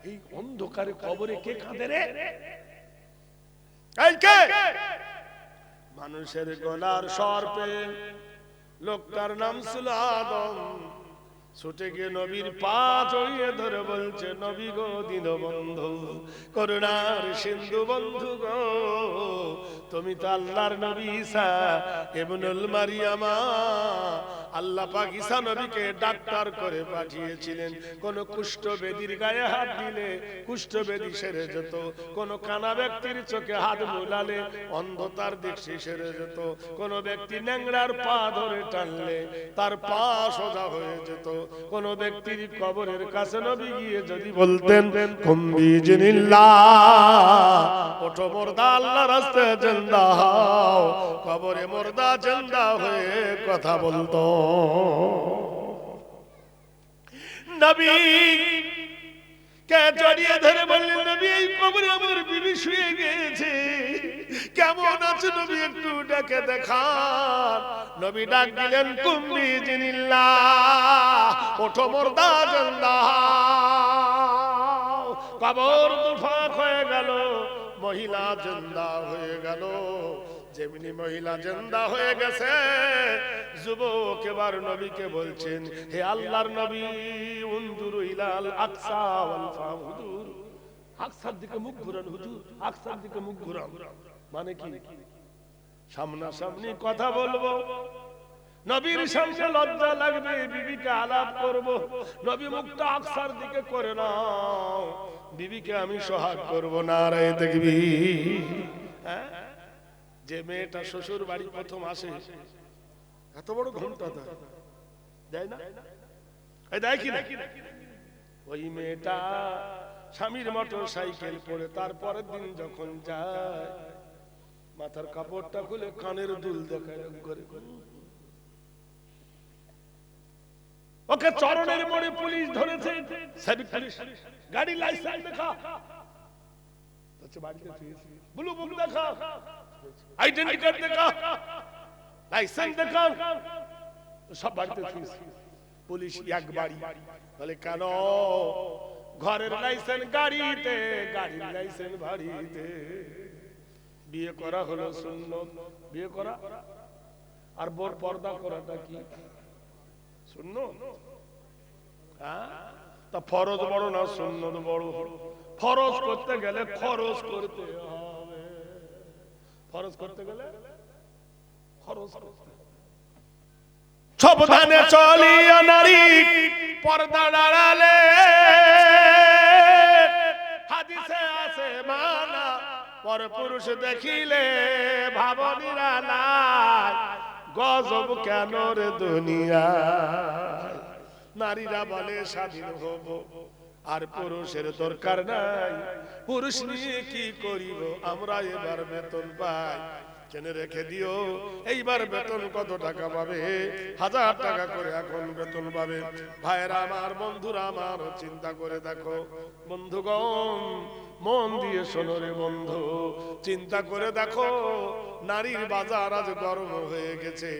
এই অন্ধকারে কবরে কে কাঁদে রে? মানুষের গলার স্বর পেয়ে লোকটার নাম ছিল আদম, ছুটে গিয়ে নবীর পা জড়িয়ে ধরে বলছে, নবী গো দীনবন্ধু, করুণার সিন্ধু বন্ধু গো, তুমি তো আল্লাহর নবী ঈসা ইবনুল মারিয়ামা। আল্লাহ পাক ঈসা নবীকে ডাক্তার করে পাঠিয়েছিলেন। কোন কুষ্ঠবেদীর গায়ে হাত দিলে কুষ্ঠবেদী সেরে যেত, কোন কানা ব্যক্তির চোখে হাত বুলালে অন্ধতার দৃষ্টি সেরে যেত, কোন ব্যক্তি ন্যাংরার পা ধরে টানলে তার পা সোজা হয়ে যেত, কোন ব্যক্তির কবরের কাছে নবী গিয়ে যদি বলতেন, কুম্বি জিনিল্লাহ, ওঠো মুর্দা আল্লাহর রাস্তায় জিন্দা হও, কবরে মুর্দা জিন্দা হয়ে কথা বলতো। নবী কে জড়িয়ে ধরে বললেন, নবী এই কবরে আমার বিবি শুয়ে গেছে, কেমন আছে নবী একটু ডেকে দেখান। নবী ডাক দিলেন, কুম্বি জিনিল্লাহ, ওঠো মুর্দা জিন্দা হও। কবর দুফাক হয়ে গেল, মহিলা জিন্দা হয়ে গেল। যেমনি মহিলা জিন্দা হয়ে গেছে, যুবক এবার নবীকে বলছেন, হে আল্লাহর নবী, উনজুরু ইলাল আকসা ওয়াল ফাহুদুর, আকসার দিকে মুখ ঘুরান হুজুর, আকসার দিকে মুখ ঘুরান। মানে কি? সামনাসামনি কথা বলবো, নবীর সামনে লজ্জা লাগবে, বিবিকে আলাপ করব, নবী মুখটা আকসার দিকে করে নাও, বিবিকে আমি সোহাগ করব। নারায়ে তাকবীর। হ্যাঁ, যে মেয়েটা শ্বশুর বাড়ি প্রথম আসে, এত বড় ঘন্টা দেয় না, দেয় কি না? ওই মেয়েটা স্বামীর মোটর সাইকেল পরে তারপরের দিন যখন যায়, মাথার কাপড়টা খুলে কানের দুল দেখায় করে, ওকে চরণের মোড়ে পুলিশ ধরেছে, গাড়ি লাইসেন্স দেখা, ব্লু বুক দেখা, আইডেন্টি কার্ড দেখা, লাইসেন্স দেখা, সব বাড়িতে পুলিশ একবারই বলে, কেন? ঘরের লাইসেন্স গাড়িতে, গাড়ির লাইসেন্স বাড়িতে। বিয়ে করা হলো সুন্নত, বিয়ে করা আর বোর পর্দা করাটা কি সুন্নত? হ্যাঁ, তা ফরজ বড় না সুন্নত বড়? ফরজ করতে গেলে খরচ করতে হবে, ফরজ করতে গেলে খরচ করতে হবে। সাবধানে চলিয়া নারী পর্দা আড়ালে, হাদিসে আছে মানা, পরপুরুষ দেখিলে ভাবনিরা নাই, গজব কেন রে দুনিয়ায়। নারীরা বলে স্বাধীন হব, আর পুরুষের দরকার নাই, পুরুষ নিয়ে কি করিব আমরা, এবার বেতন পাই। জেনে রেখে দিও, এইবার বেতন কত টাকা পাবে? 1000 টাকা করে এখন বেতন পাবে। ভাইরা আমার, বন্ধুরা আমার, চিন্তা করে দেখো বন্ধুগণ, মন দিয়ে শোনো রে বন্ধু, চিন্তা করে দেখো, নারীর বাজার আজ গরম হয়ে গেছে,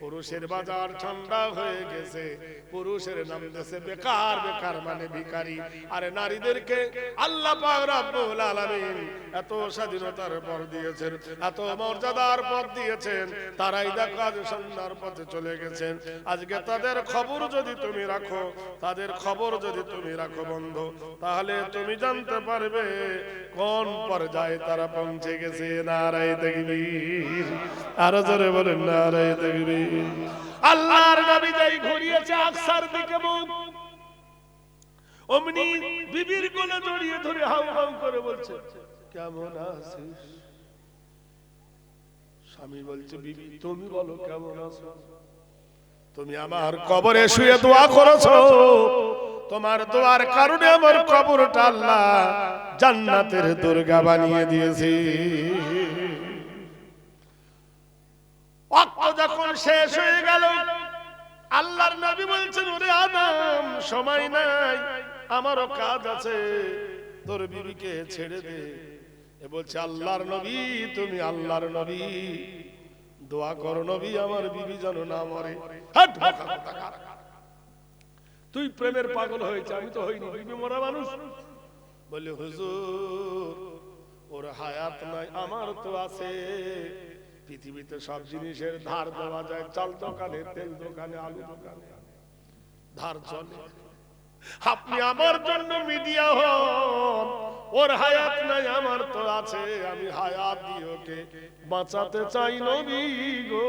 পুরুষের বাজার ঠান্ডা হয়ে গেছে। পুরুষের নাম দেশে বেকার, বেকার মানে ভিখারি। আরে নারীদেরকে আল্লাহ পাক রব্বুল আলামিন এত স্বাধীনতার পর দিয়েছেন, এত মর্যাদার পর দিয়েছেন, তারাই দেখো আজ সন্ধ্যার পথে চলে গেছেন। আজকে তাদের খবর যদি তুমি রাখো, তাদের খবর যদি তুমি রাখো বন্ধু, তাহলে তুমি জানতে পারবে কোন পর্যায়ে তারা পৌঁছে গেছে। নারায়ে তাকবীর, আরো জোরে বলেন নারায়ে তাকবীর। আল্লাহর নবী যাই ঘুরিয়েছে আকসার দিকে মুখ, অমনি বিবির কোলে জড়িয়ে ধরে হাউ হাউ করে বলছে, কেমন আছিস? স্বামী বলছে, বিবি তুমি বলো কেমন আছো? তুমি আমার কবরে শুয়ে দোয়া করেছো, তোমার দোয়ার কারণে আমার কবরটা আল্লাহ জান্নাতের দরগা বানিয়ে দিয়েছে। ওয়াক্ত যখন শেষ হয়ে গেল, আল্লাহর নবী বলছেন, ওরে আদম সময় নাই, আমারও কাজ আছে, তোর বিবিকে ছেড়ে দে। এ বলছে, আল্লাহর নবী তুমি আল্লাহর নবী, দোয়া করো নবী আমার বিবি যেন না মরে। তুই প্রেমের পাগল হয়েছে, আমি তো হইনি, বিবি মরা মানুষ। বলে হুজুর ওর হায়াত নাই, আমার তো আছে। পৃথিবীতে সব জিনিসের ধার দেওয়া যায়, চাল দোকানে, তেল দোকানে, আলু দোকানে ধার চলে। আপনি আমার জন্য মিডিয়া হন, ওর হায়াত নাই, আমার তো আছে, আমি হায়াত দিয়ে ওকে বাঁচাতে চাই নবী গো।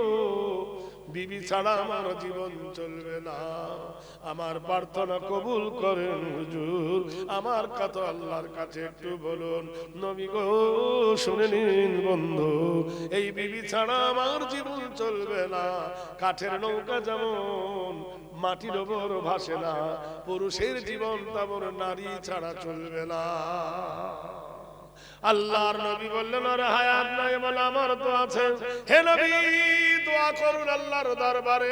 বিবি ছাড়া আমার জীবন চলবে না, আমার প্রার্থনা কবুল করেন হুজুর, আমার কথা আল্লাহর কাছে একটু বলুন। নবী গো শুনে নিন বন্ধু, এই বিবি ছাড়া আমার জীবন চলবে না। কাঠের নৌকা যেমন মাটির ওপর ভাসে না, পুরুষের জীবন তেমন নারী ছাড়া চলবে না। আল্লাহর নবী বললেন আর হায়াত নাই, বলে আমার তো আছে। হে নবী দোয়া করুন আল্লাহর দরবারে,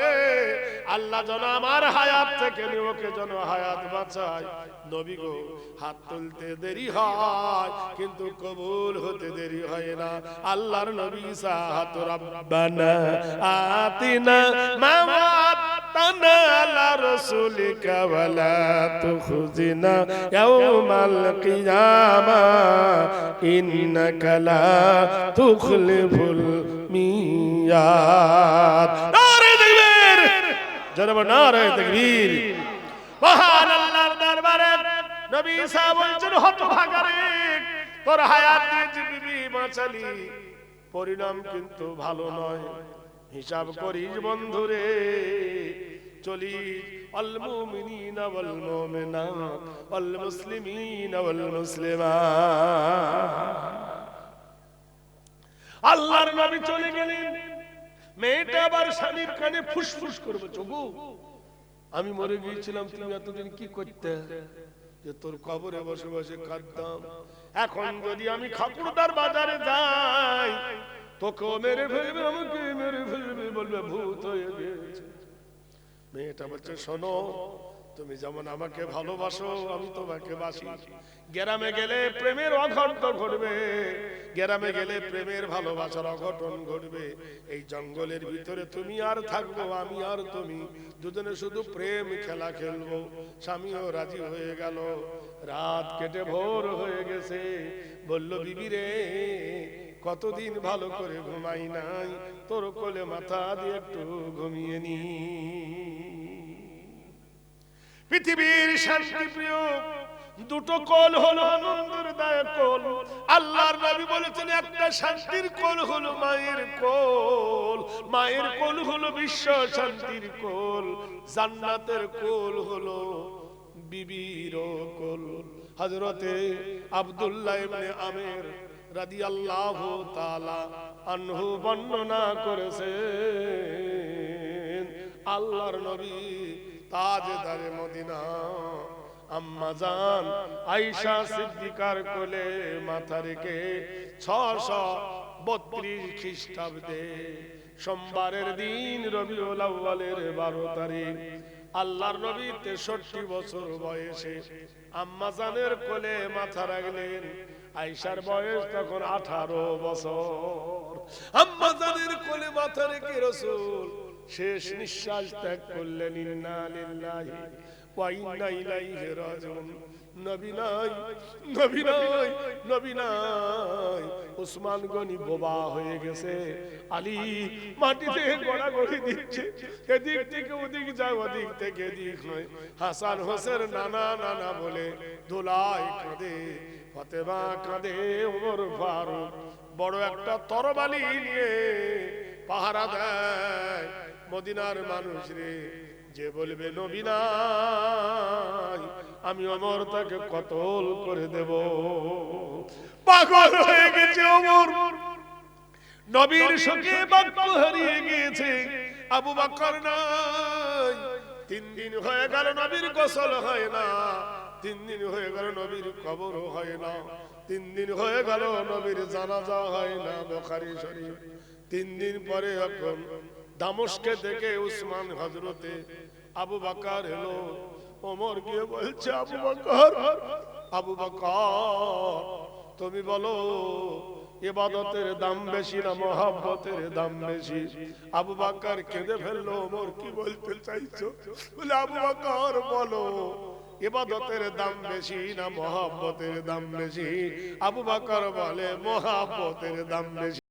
আল্লাহ যেন আমার হায়াত থেকে ওকে যেন হায়াত বাঁচায়। নবী গো হাত তুলতে দেরি হয় কিন্তু কবুল হতে দেরি হয় না। আল্লাহর নবী সাহাত রাব্বানা আতিনা মাওয়াতানা আলা রাসূলিকা ওয়ালা তুখজিনা ইয়াউমাল কিয়ামা ইন্নাকা লা তুখলিফুল মিয়াদ। নারে তাকবীর, জনাব নারে তাকবীর। মহান আল্লাহর দরবারে নবী ঈসা বলছেন হতভাগা রে, তোর হায়াত দিয়ে যে বিবি বাঁচালি পরিণাম কিন্তু ভালো নয়। হিসাব করিস বন্ধুরে, চলি আল মুমিনিনা ওয়াল মুমিনাত ওয়াল মুসলিমিনা ওয়াল মুসলিমাত। আল্লাহর নবী চলে গেলেন, মেয়েটা আবার স্বামীর কানে ফুসফুস করবে, চগু আমি মরে গিয়েছিলাম, তুমি এতদিন কি করতে, যে তোর কবরে বসে বসে কাঁদতাম। এখন যদি আমি খাকুরদার বাজারে যাই তোকেও মেরে ফেলবে, আমাকে মেরে ফেলবে, বলবে ভূত হয়ে গেছে। মেয়েটা বলছে শোনো, তুমি যেমন আমাকে ভালোবাসো আমি তোমাকে বাসি। গ্রামে গেলে প্রেমের অঘটন ঘটবে, গ্রামে গেলে প্রেমের ভালোবাসার অঘটন ঘটবে। এই জঙ্গলের ভিতরে তুমি আর থাকবো, আমি আর তুমি দুজনে শুধু প্রেম খেলা খেলবো। স্বামীও রাজি হয়ে গেল। রাত কেটে ভোর হয়ে গেছে। বলল বিবি রে কতদিন ভালো করে ঘুমাই নাই, তোর কোলে মাথা দিয়ে একটু ঘুমিয়ে নি। পৃথিবীর শান্তি প্রিয় দুটো কোল হলো আনন্দদায়ক কোল। আল্লাহর নবী বলেছেন একটা শান্তির কোল হলো মায়ের কোল, মায়ের কোল হলো বিশ্ব শান্তির কোল, জান্নাতের কোল হলো বিবির কোল। হযরতে আব্দুল্লাহ ইবনে আমির রাদিয়াল্লাহু তাআলা আনহু বর্ণনা করেছেন, আল্লাহর নবী তাজদারে মদিনা আম্মা জান আয়েশা সিদ্দিকার কোলে মাথা রেখে 632 খ্রিস্টাব্দে সোমবারের দিন রবিউল আউয়ালের 12 তারিখ আল্লাহর নবী 63 বছর বয়সে আম্মা জানের কোলে মাথা রাখলেন। আয়েশার বয়স তখন 18 বছর। আম্মা জানের কোলে মাথা রেখে রাসূল শেষ নিঃশ্বাস ত্যাগ করলেন। ইন্না লিল্লাহি ওয়া ইন্না ইলাইহি রাজিউন। নবী নাই, নবী নাই, নবী নাই। ওসমান গনি বোবা হয়ে গেছে। আলী মাটিতে গড়াগড়ি দিচ্ছে, এদিক থেকে ওদিক যায়, ওদিক থেকে এদিক হয়। হাসান হোসেন নানা নানা বলে দোলায় কাঁদে, ফাতেমা কাঁদে, ওমর ফারুক বড় একটা তরবারি নিয়ে পাহারা দেয়। মদিনার মানুষ রে, যে বলবে নবী নাই আমি ওমর তাকে কতল করে দেব। পাগল হয়ে গেছে ওমর, নবীর সঙ্গে বাক্য হারিয়ে গিয়েছে। আবু বকর নাই, 3 দিন হয়ে গেল নবীর গোসল হয় না, 3 দিন হয়ে গেল নবীর কবর হয় না, 3 দিন হয়ে গেল নবীর জানাজা হয় না। বুখারী শরীফ। 3 দিন পরে এখন দামেস্কে থেকে উসমান হযরতে আবু বকর এলো। ওমর গিয়ে বলছে আবু বকর, আবু বকর তুমি বলো ইবাদতের দাম বেশি না মহব্বতের দাম বেশি? আবু বকর কেঁদে ফেললো। ওমর কি বলতে চাইছো? বলে আবু বকর বলো ইবাদতের দাম বেশি না মহব্বতের দাম বেশি? আবু বকর বলে মহব্বতের দাম বেশি।